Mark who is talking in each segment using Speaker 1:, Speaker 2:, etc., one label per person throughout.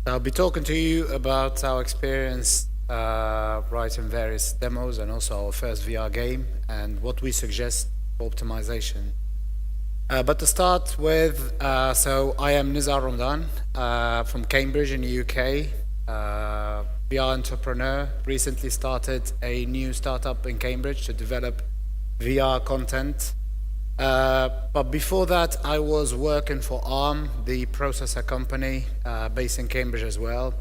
Speaker 1: I'll be talking to you about our experience writing various demos and also our first VR game and what we suggest for optimization. But to start with, so I am Nizar Romdan from Cambridge in the UK, VR entrepreneur, recently started a new startup in Cambridge to develop VR content. But before that, I was working for ARM, the processor company based in Cambridge as well,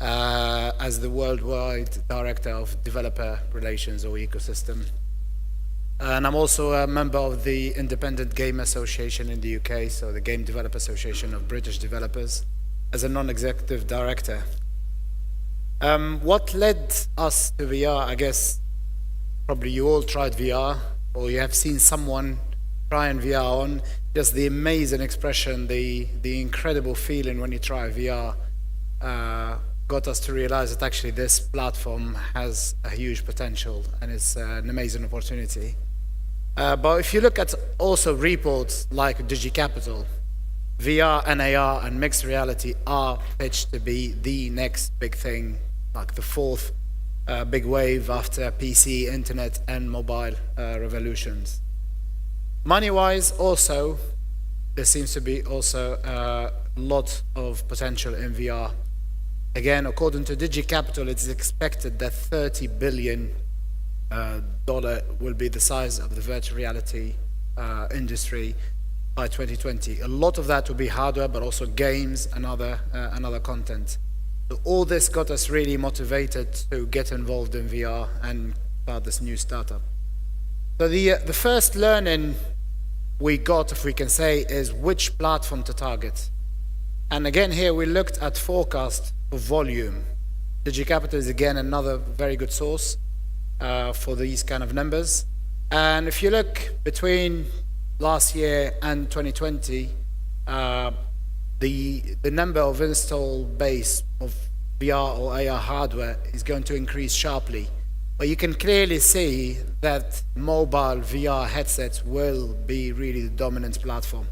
Speaker 1: as the worldwide director of developer relations or ecosystem. And I'm also a member of the Independent Game Association in the UK, so the Game Developer Association of British Developers, as a non-executive director. What led us to VR? I guess probably you all tried VR, or you have seen someone trying VR on. Just the amazing expression, the incredible feeling when you try VR got us to realize that actually this platform has a huge potential and it's an amazing opportunity. But if you look at also reports like DigiCapital, VR and AR and mixed reality are pitched to be the next big thing, like the fourth big wave after PC, internet, and mobile revolutions. Money-wise, also, there seems to be also a lot of potential in VR. Again, according to DigiCapital, it's expected that $30 billion will be the size of the virtual reality industry by 2020. A lot of that will be hardware, but also games and other content. So all this got us really motivated to get involved in VR and start this new startup. So the first learning we got, if we can say, is which platform to target. And again, here we looked at forecast for volume. DigiCapital is again another very good source for these kind of numbers. And if you look between last year and 2020, the number of install base of VR or AR hardware is going to increase sharply. But you can clearly see that mobile VR headsets will be really the dominant platform.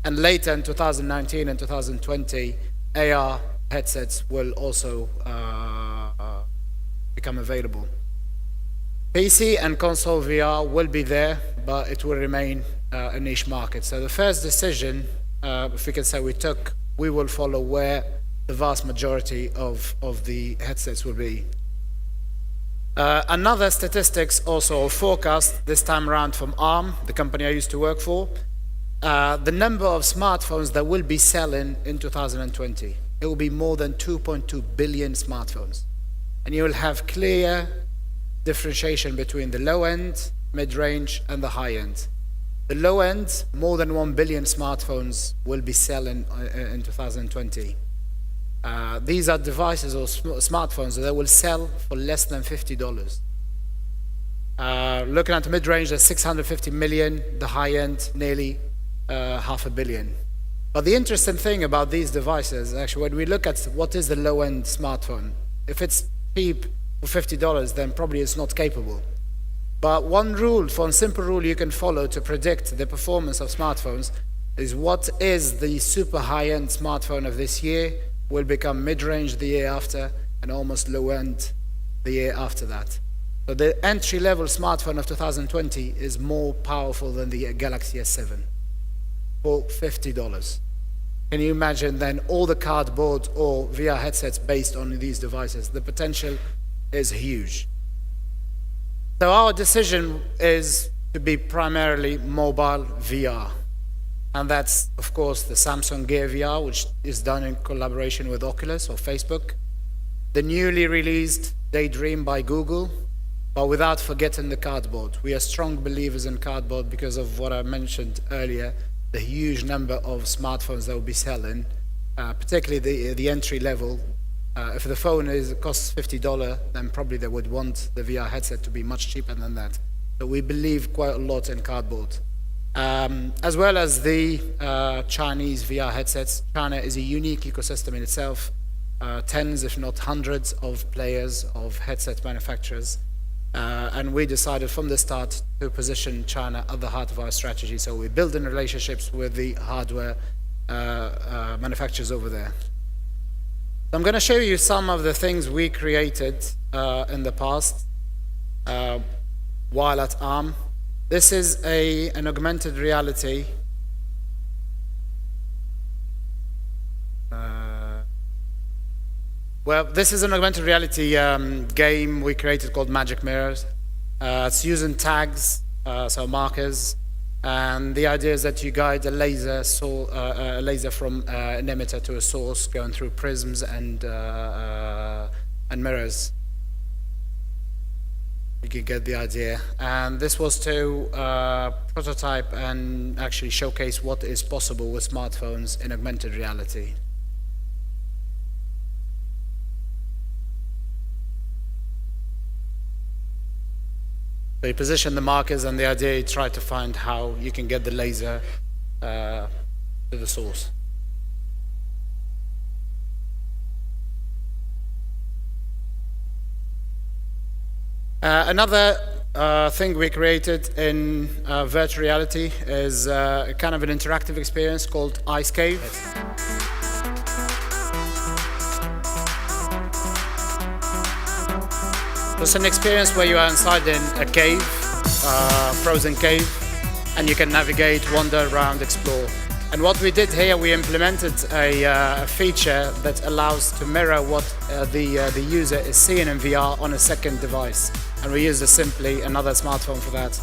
Speaker 1: And later in 2019 and 2020, AR headsets will also become available. PC and console VR will be there, but it will remain a niche market. So the first decision, if we can say we will follow where the vast majority of the headsets will be. Another statistics also, or forecast, this time around from ARM, the company I used to work for, the number of smartphones that will be selling in 2020. It will be more than 2.2 billion smartphones. And you will have clear differentiation between the low end, mid-range, and the high end. The low end, more than 1 billion smartphones will be selling in 2020. These are devices or smartphones that will sell for less than $50. Looking at mid-range, there's 650 million, the high end, nearly $500 million. But the interesting thing about these devices, actually, when we look at what is the low-end smartphone, if it's cheap for $50, then probably it's not capable. But one simple rule you can follow to predict the performance of smartphones is what is the super high-end smartphone of this year will become mid-range the year after and almost low-end the year after that. So the entry-level smartphone of 2020 is more powerful than the Galaxy S7 for $50. Can you imagine then all the cardboard or VR headsets based on these devices? The potential is huge. So our decision is to be primarily mobile VR. And that's, of course, the Samsung Gear VR, which is done in collaboration with Oculus or Facebook. The newly released Daydream by Google, but without forgetting the cardboard. We are strong believers in cardboard because of what I mentioned earlier, the huge number of smartphones that will be selling, particularly the entry level. If the phone costs $50, then probably they would want the VR headset to be much cheaper than that. So we believe quite a lot in cardboard. As well as the Chinese VR headsets. China is a unique ecosystem in itself. tens, if not hundreds, of players, of headset manufacturers. And we decided from the start to position China at the heart of our strategy. So we build in relationships with the hardware manufacturers over there. So I'm going to show you some of the things we created in the past while at ARM. This is an augmented reality well, this is an augmented reality game we created called Magic Mirrors. It's using tags, so markers, and the idea is that you guide a laser from an emitter to a source, going through prisms and mirrors. You can get the idea. And this was to prototype and actually showcase what is possible with smartphones in augmented reality. So you position the markers, and the idea is try to find how you can get the laser to the source. Another thing we created in virtual reality is kind of an interactive experience called Ice Cave. It's an experience where you are inside in a cave, frozen cave, and you can navigate, wander around, explore. And what we did here, we implemented a feature that allows to mirror what the user is seeing in VR on a second device. And we used simply another smartphone for that.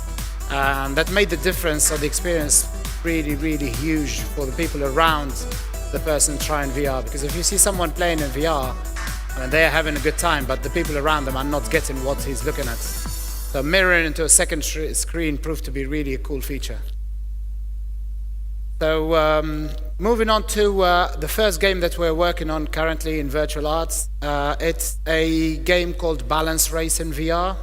Speaker 1: And that made the difference of the experience really, really huge for the people around the person trying VR. Because if you see someone playing in VR, I mean, they are having a good time, but the people around them are not getting what he's looking at. So mirroring into a second screen proved to be really a cool feature. So moving on to the first game that we're working on currently in virtual arts. It's a game called Balance Race in VR.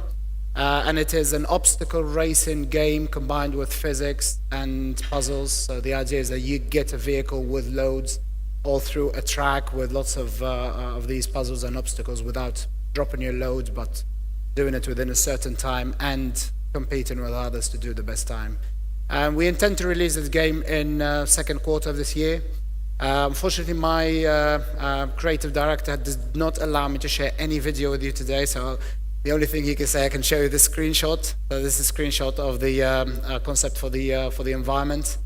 Speaker 1: And it is an obstacle racing game combined with physics and puzzles. So the idea is that you get a vehicle with loads all through a track with lots of these puzzles and obstacles without dropping your load, but doing it within a certain time and competing with others to do the best time. And we intend to release this game in second quarter of this year. Unfortunately, my creative director did not allow me to share any video with you today, so the only thing he can say, I can show you this screenshot. So this is a screenshot of the concept for the environment.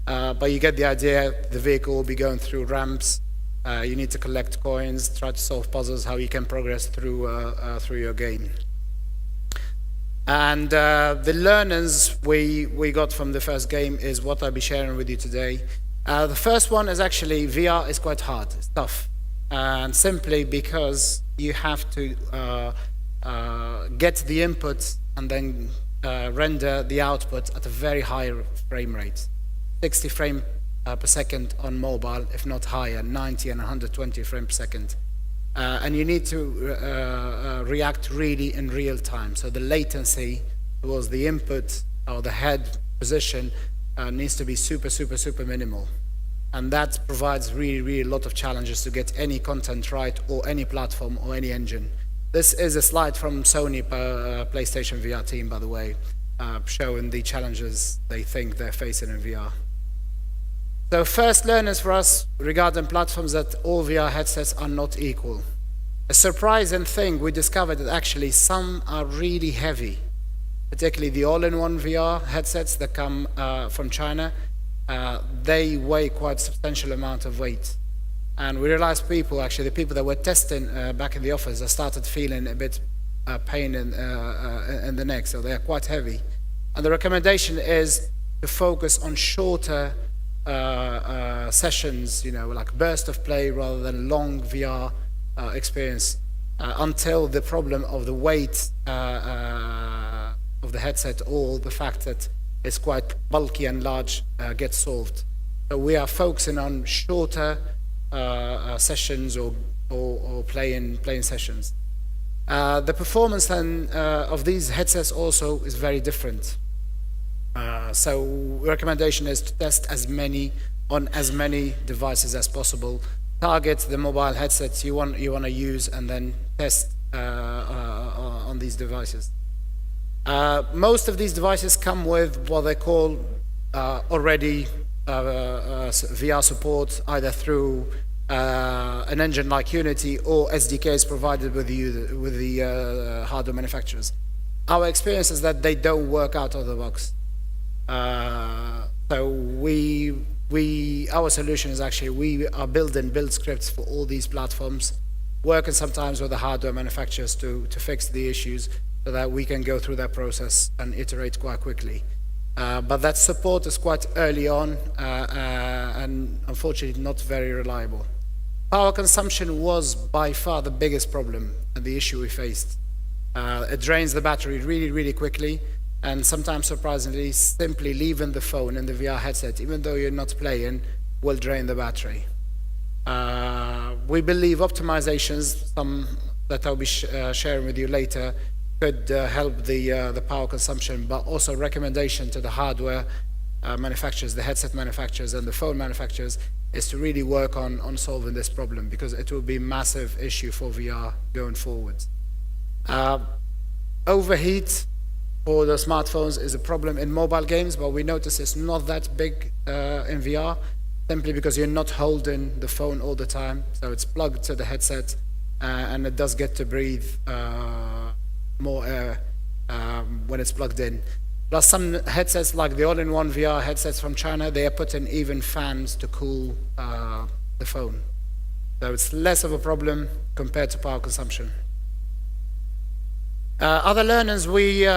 Speaker 1: But you get the idea. The vehicle will be going through ramps. You need to collect coins, try to solve puzzles, how you can progress through your game. And the learnings we got from the first game is what I'll be sharing with you today. The first one is actually VR is quite hard. It's tough, and simply because you have to get the input and then render the output at a very high frame rate. 60 frames per second on mobile, if not higher, 90 and 120 frames per second. And you need to react really in real time. So the latency towards the input or the head position needs to be super, super, super minimal. And that provides really, really a lot of challenges to get any content right, or any platform or any engine. This is a slide from Sony PlayStation VR team, by the way, showing the challenges they think they're facing in VR. So first learners for us regarding platforms, that all VR headsets are not equal. A surprising thing, we discovered that actually some are really heavy, particularly the all-in-one VR headsets that come from China. They weigh quite a substantial amount of weight. And we realized the people that were testing back in the office, they started feeling a bit pain in the neck, so they are quite heavy. And the recommendation is to focus on shorter sessions, like burst of play rather than long VR experience, until the problem of the weight of the headset, or the fact that it's quite bulky and large, gets solved. So we are focusing on shorter sessions or playing sessions. The performance then of these headsets also is very different. So recommendation is to test on as many devices as possible, target the mobile headsets you want to use and then test on these devices. Most of these devices come with what they call already VR support, either through an engine like Unity or SDKs provided with the hardware manufacturers. Our experience is that they don't work out of the box. So our solution is actually we are building build scripts for all these platforms, working sometimes with the hardware manufacturers to fix the issues so that we can go through that process and iterate quite quickly. But that support is quite early on and unfortunately not very reliable. Power consumption was by far the biggest problem and the issue we faced. It drains the battery really, really quickly, and sometimes surprisingly, simply leaving the phone in the VR headset, even though you're not playing, will drain the battery. We believe optimizations, some that I'll be sharing with you later, could help the power consumption, but also recommendation to the hardware manufacturers, the headset manufacturers and the phone manufacturers is to really work on solving this problem, because it will be a massive issue for VR going forward. Overheat for the smartphones is a problem in mobile games, but we notice it's not that big in VR, simply because you're not holding the phone all the time, so it's plugged to the headset and it does get to breathe more air when it's plugged in. Plus some headsets like the all-in-one VR headsets from China, they are putting even fans to cool the phone. So it's less of a problem compared to power consumption. Other learners we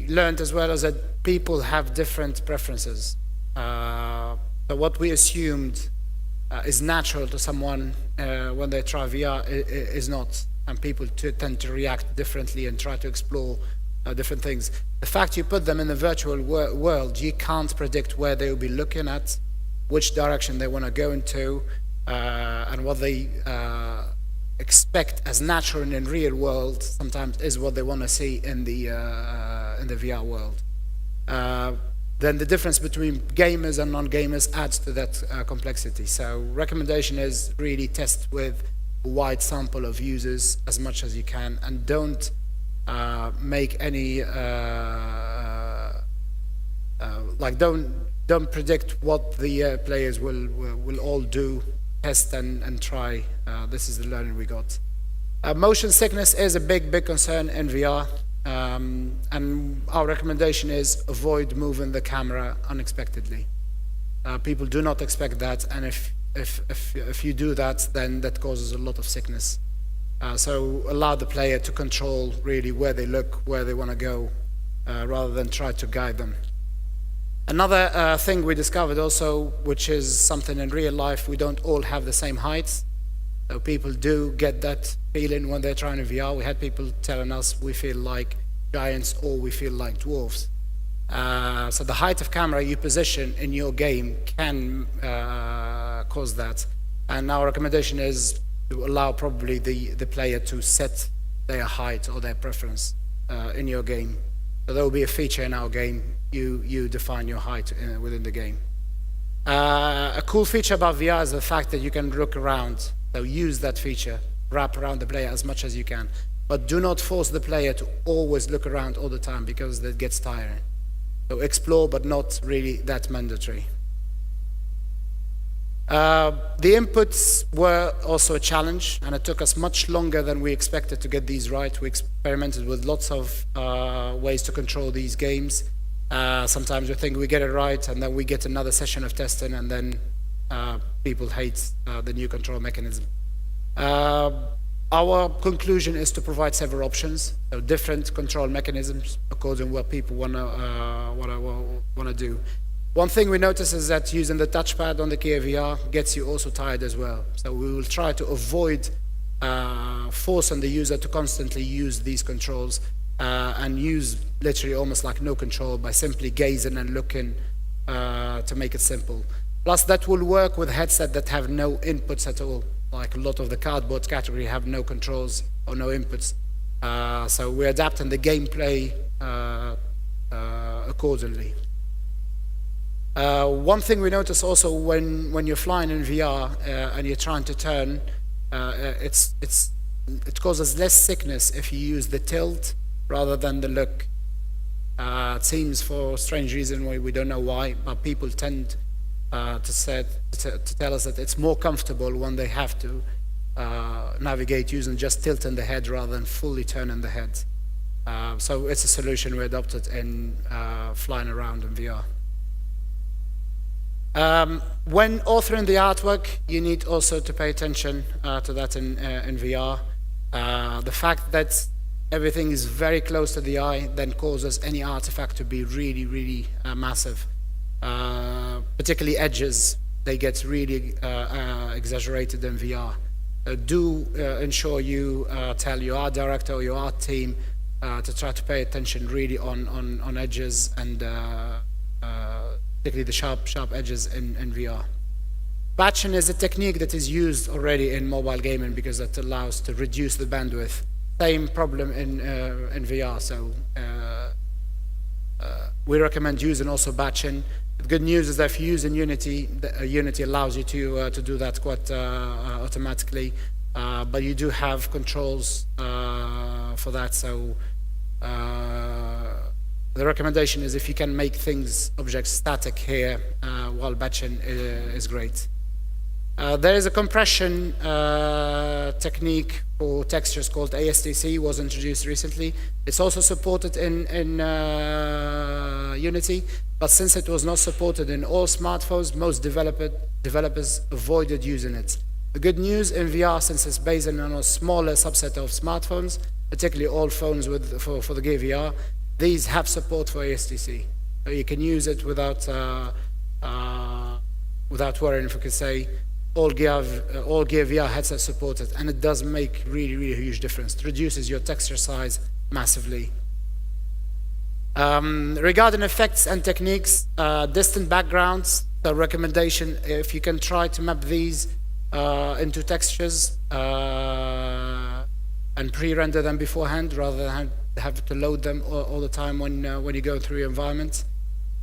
Speaker 1: learned as well is that people have different preferences. So what we assumed is natural to someone when they try VR is not, and people tend to react differently and try to explore different things. The fact you put them in the virtual world, you can't predict where they will be looking at, which direction they want to go into, and what they expect as natural in real world sometimes is what they want to see in the VR world. Then the difference between gamers and non-gamers adds to that complexity. So recommendation is really test with a wide sample of users as much as you can, and don't make any don't predict what the players will all do. Test and try. This is the learning we got. Motion sickness is a big concern in VR, and our recommendation is avoid moving the camera unexpectedly. People do not expect that, and if you do that, then that causes a lot of sickness. So allow the player to control really where they look, where they want to go, rather than try to guide them. Another thing we discovered also, which is something in real life, we don't all have the same heights. So people do get that feeling when they're trying to VR. We had people telling us we feel like giants or we feel like dwarfs. So the height of camera you position in your game can cause that. And our recommendation is to allow probably the player to set their height or their preference in your game. So there will be a feature in our game, you define your height within the game. A cool feature about VR is the fact that you can look around. So use that feature, wrap around the player as much as you can. But do not force the player to always look around all the time, because that gets tiring. So explore, but not really that mandatory. The inputs were also a challenge, and it took us much longer than we expected to get these right. We experimented with lots of ways to control these games. Sometimes we think we get it right, and then we get another session of testing, and then people hate the new control mechanism. Our conclusion is to provide several options, so different control mechanisms according to what people want to do. One thing we notice is that using the touchpad on the Kia VR gets you also tired as well. So we will try to avoid forcing the user to constantly use these controls and use literally almost like no control by simply gazing and looking to make it simple. Plus that will work with headsets that have no inputs at all. Like a lot of the cardboard category have no controls or no inputs. So we're adapting the gameplay accordingly. One thing we notice also when you're flying in VR and you're trying to turn, it causes less sickness if you use the tilt rather than the look. It seems for a strange reason, we don't know why, but people tend to tell us that it's more comfortable when they have to navigate using just tilting the head rather than fully turning the head. So it's a solution we adopted in flying around in VR. When authoring the artwork, you need also to pay attention to that in VR. The fact that everything is very close to the eye then causes any artifact to be really, really massive. Particularly edges, they get really exaggerated in VR. Do ensure you tell your art director or your art team to try to pay attention really on edges and particularly the sharp edges in VR. Batching is a technique that is used already in mobile gaming because that allows to reduce the bandwidth. Same problem in VR, so we recommend using also batching. The good news is that if you use in Unity, Unity allows you to do that quite automatically, but you do have controls for that, so the recommendation is if you can make objects static here while batching is great. There is a compression technique for textures called ASTC, was introduced recently. It's also supported in Unity, but since it was not supported in all smartphones, most developers avoided using it. The good news in VR, since it's based on a smaller subset of smartphones, particularly all phones for the Gear VR, these have support for ASTC. So you can use it without worrying, if we could say. All Gear VR headsets support it, and it does make really, really huge difference. It reduces your texture size massively. Regarding effects and techniques, distant backgrounds, the recommendation, if you can try to map these into textures and pre-render them beforehand rather than have to load them all the time when you go through your environment.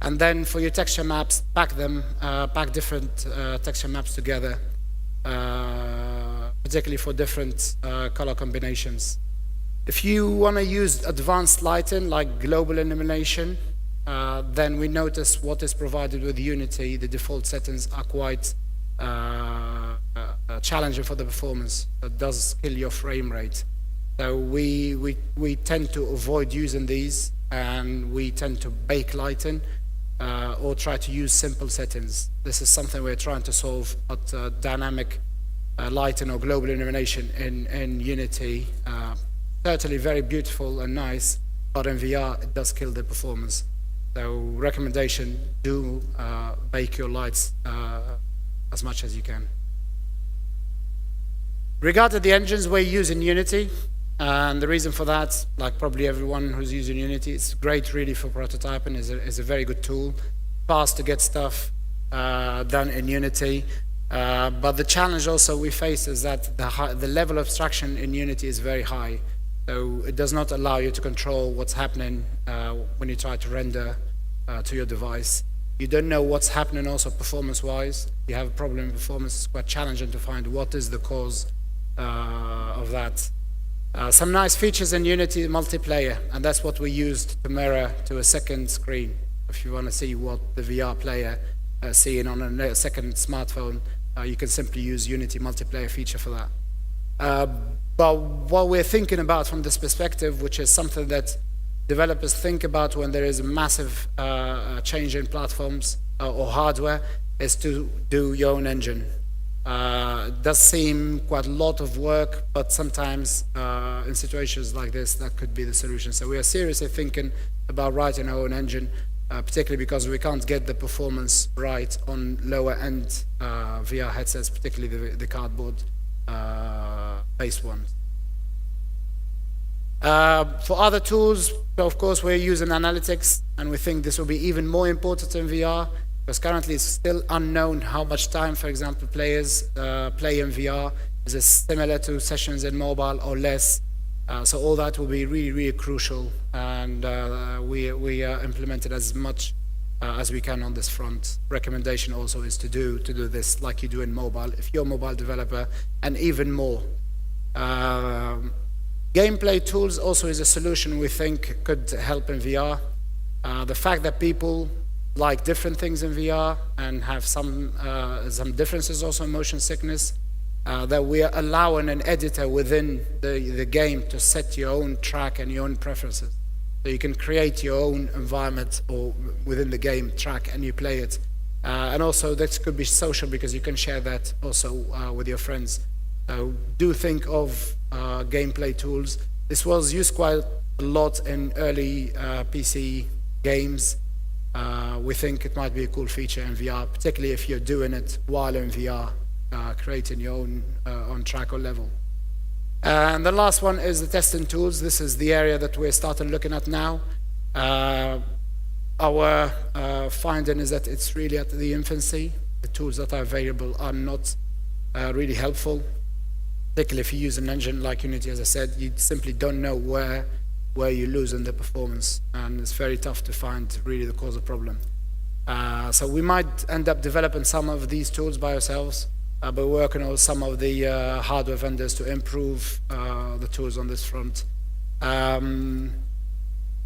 Speaker 1: And then for your texture maps, pack different texture maps together, particularly for different color combinations. If you want to use advanced lighting like global illumination, then we notice what is provided with Unity. The default settings are quite challenging for the performance. It does kill your frame rate. So we tend to avoid using these, and we tend to bake lighting or try to use simple settings. This is something we're trying to solve, but dynamic lighting or global illumination in Unity, certainly very beautiful and nice, but in VR it does kill the performance. So recommendation, do bake your lights as much as you can. Regarding the engines we use in Unity, and the reason for that, like probably everyone who's using Unity, it's great really for prototyping, is a very good tool, fast to get stuff done in Unity. But the challenge also we face is that the level of abstraction in Unity is very high. So it does not allow you to control what's happening when you try to render to your device. You don't know what's happening also performance-wise. If you have a problem in performance, it's quite challenging to find what is the cause of that. Some nice features in Unity, multiplayer, and that's what we used to mirror to a second screen. If you want to see what the VR player seeing on a second smartphone, you can simply use Unity multiplayer feature for that. But what we're thinking about from this perspective, which is something that developers think about when there is a massive change in platforms or hardware, is to do your own engine. It does seem quite a lot of work, but sometimes in situations like this, that could be the solution. So we are seriously thinking about writing our own engine, particularly because we can't get the performance right on lower-end VR headsets, particularly the cardboard-based ones. For other tools, so of course, we're using analytics, and we think this will be even more important in VR, because currently it's still unknown how much time, for example, players play in VR. Is it similar to sessions in mobile or less? So all that will be really, really crucial, and we implemented as much as we can on this front. Recommendation also is to do this like you do in mobile, if you're a mobile developer, and even more. Gameplay tools also is a solution we think could help in VR. The fact that people like different things in VR and have some differences also in motion sickness, that we are allowing an editor within the game to set your own track and your own preferences. So you can create your own environment or within the game track and you play it. And also this could be social because you can share that also with your friends. Do think of gameplay tools. This was used quite a lot in early PC games. We think it might be a cool feature in VR, particularly if you're doing it while in VR, creating your own on track or level. And the last one is the testing tools. This is the area that we're starting looking at now. Our finding is that it's really at the infancy. The tools that are available are not really helpful. Particularly if you use an engine like Unity, as I said, you simply don't know where you lose in the performance, and it's very tough to find really the cause of problem. So we might end up developing some of these tools by ourselves, but we're working on some of the hardware vendors to improve the tools on this front.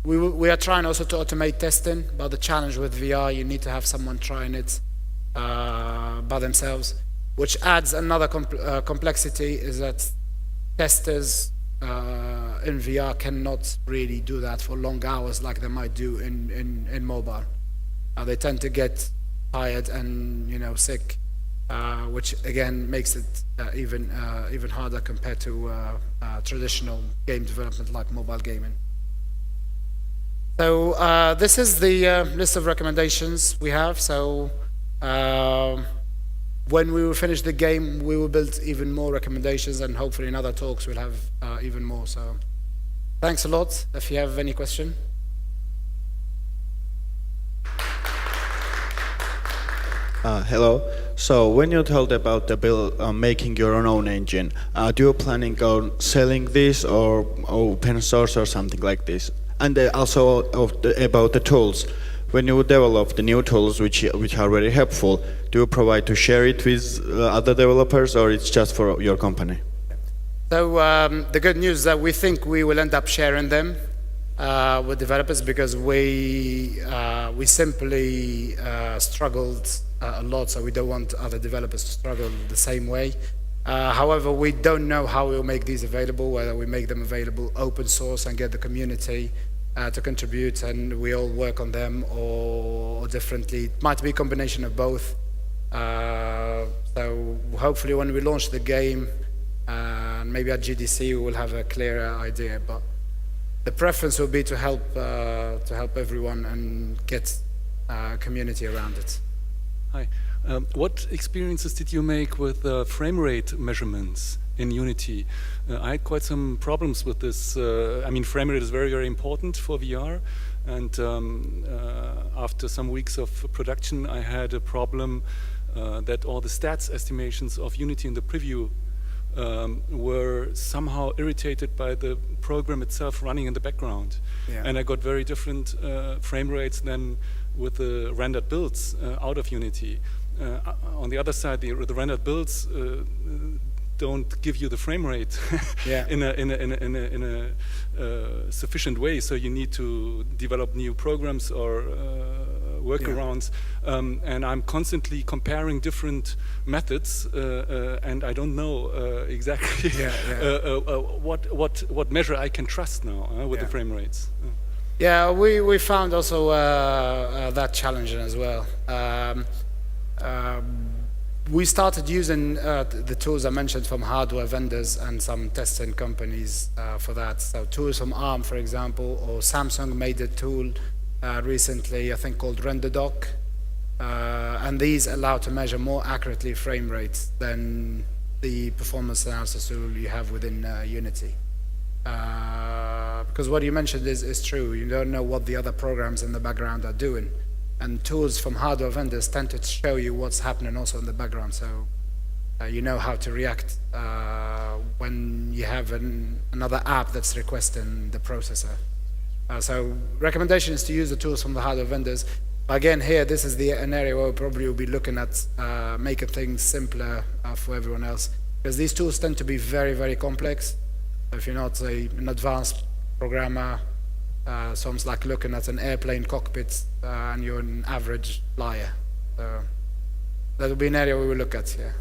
Speaker 1: We are trying also to automate testing, but the challenge with VR, you need to have someone trying it by themselves, which adds another complexity, is that testers in VR cannot really do that for long hours like they might do in mobile. They tend to get tired and sick, which again makes it even harder compared to traditional game development like mobile gaming. So this is the list of recommendations we have. So when we will finish the game, we will build even more recommendations, and hopefully in other talks we'll have even more. So thanks a lot. If you have any question.
Speaker 2: Hello. So when you told about the making your own engine, do you planning on selling this or open source or something like this? And also about the tools. When you develop the new tools, which are very helpful, do you provide to share it with other developers, or it's just for your company?
Speaker 1: So the good news is that we think we will end up sharing them with developers, because we simply struggled a lot, so we don't want other developers to struggle the same way. However, we don't know how we'll make these available, whether we make them available open source and get the community to contribute and we all work on them, or differently. It might be a combination of both. So hopefully when we launch the game, maybe at GDC we will have a clearer idea, but the preference will be to help everyone and get a community around it.
Speaker 3: Hi. What experiences did you make with frame rate measurements in Unity? I had quite some problems with this. I mean, frame rate is very, very important for VR. And after some weeks of production, I had a problem that all the stats estimations of Unity in the preview were somehow irritated by the program itself running in the background. Yeah. And I got very different frame rates than with the rendered builds out of Unity. On the other side, the rendered builds don't give you the frame rate yeah. in a sufficient way. So you need to develop new programs or workarounds. Yeah. And I'm constantly comparing different methods, and I don't know exactly what measure I can trust now with the frame rates.
Speaker 1: Yeah, we found also that challenging as well. We started using the tools I mentioned from hardware vendors and some testing companies for that. So tools from ARM, for example, or Samsung made a tool recently, I think called RenderDoc. And these allow to measure more accurately frame rates than the performance analysis tool you have within Unity. Because what you mentioned is true. You don't know what the other programs in the background are doing. And tools from hardware vendors tend to show you what's happening also in the background, so you know how to react when you have another app that's requesting the processor. So recommendation is to use the tools from the hardware vendors. Again, here, this is an area where we probably will be looking at making things simpler for everyone else. Because these tools tend to be very, very complex. If you're not an advanced programmer, so it's like looking at an airplane cockpit and you're an average flyer. So that will be an area we will look at, yeah.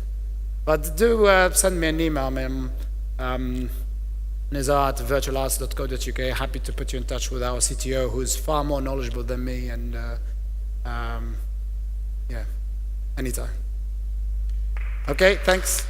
Speaker 1: But do send me an email, Nizar@virtualarts.co.uk. Happy to put you in touch with our CTO, who's far more knowledgeable than me, and yeah, anytime. Okay, thanks.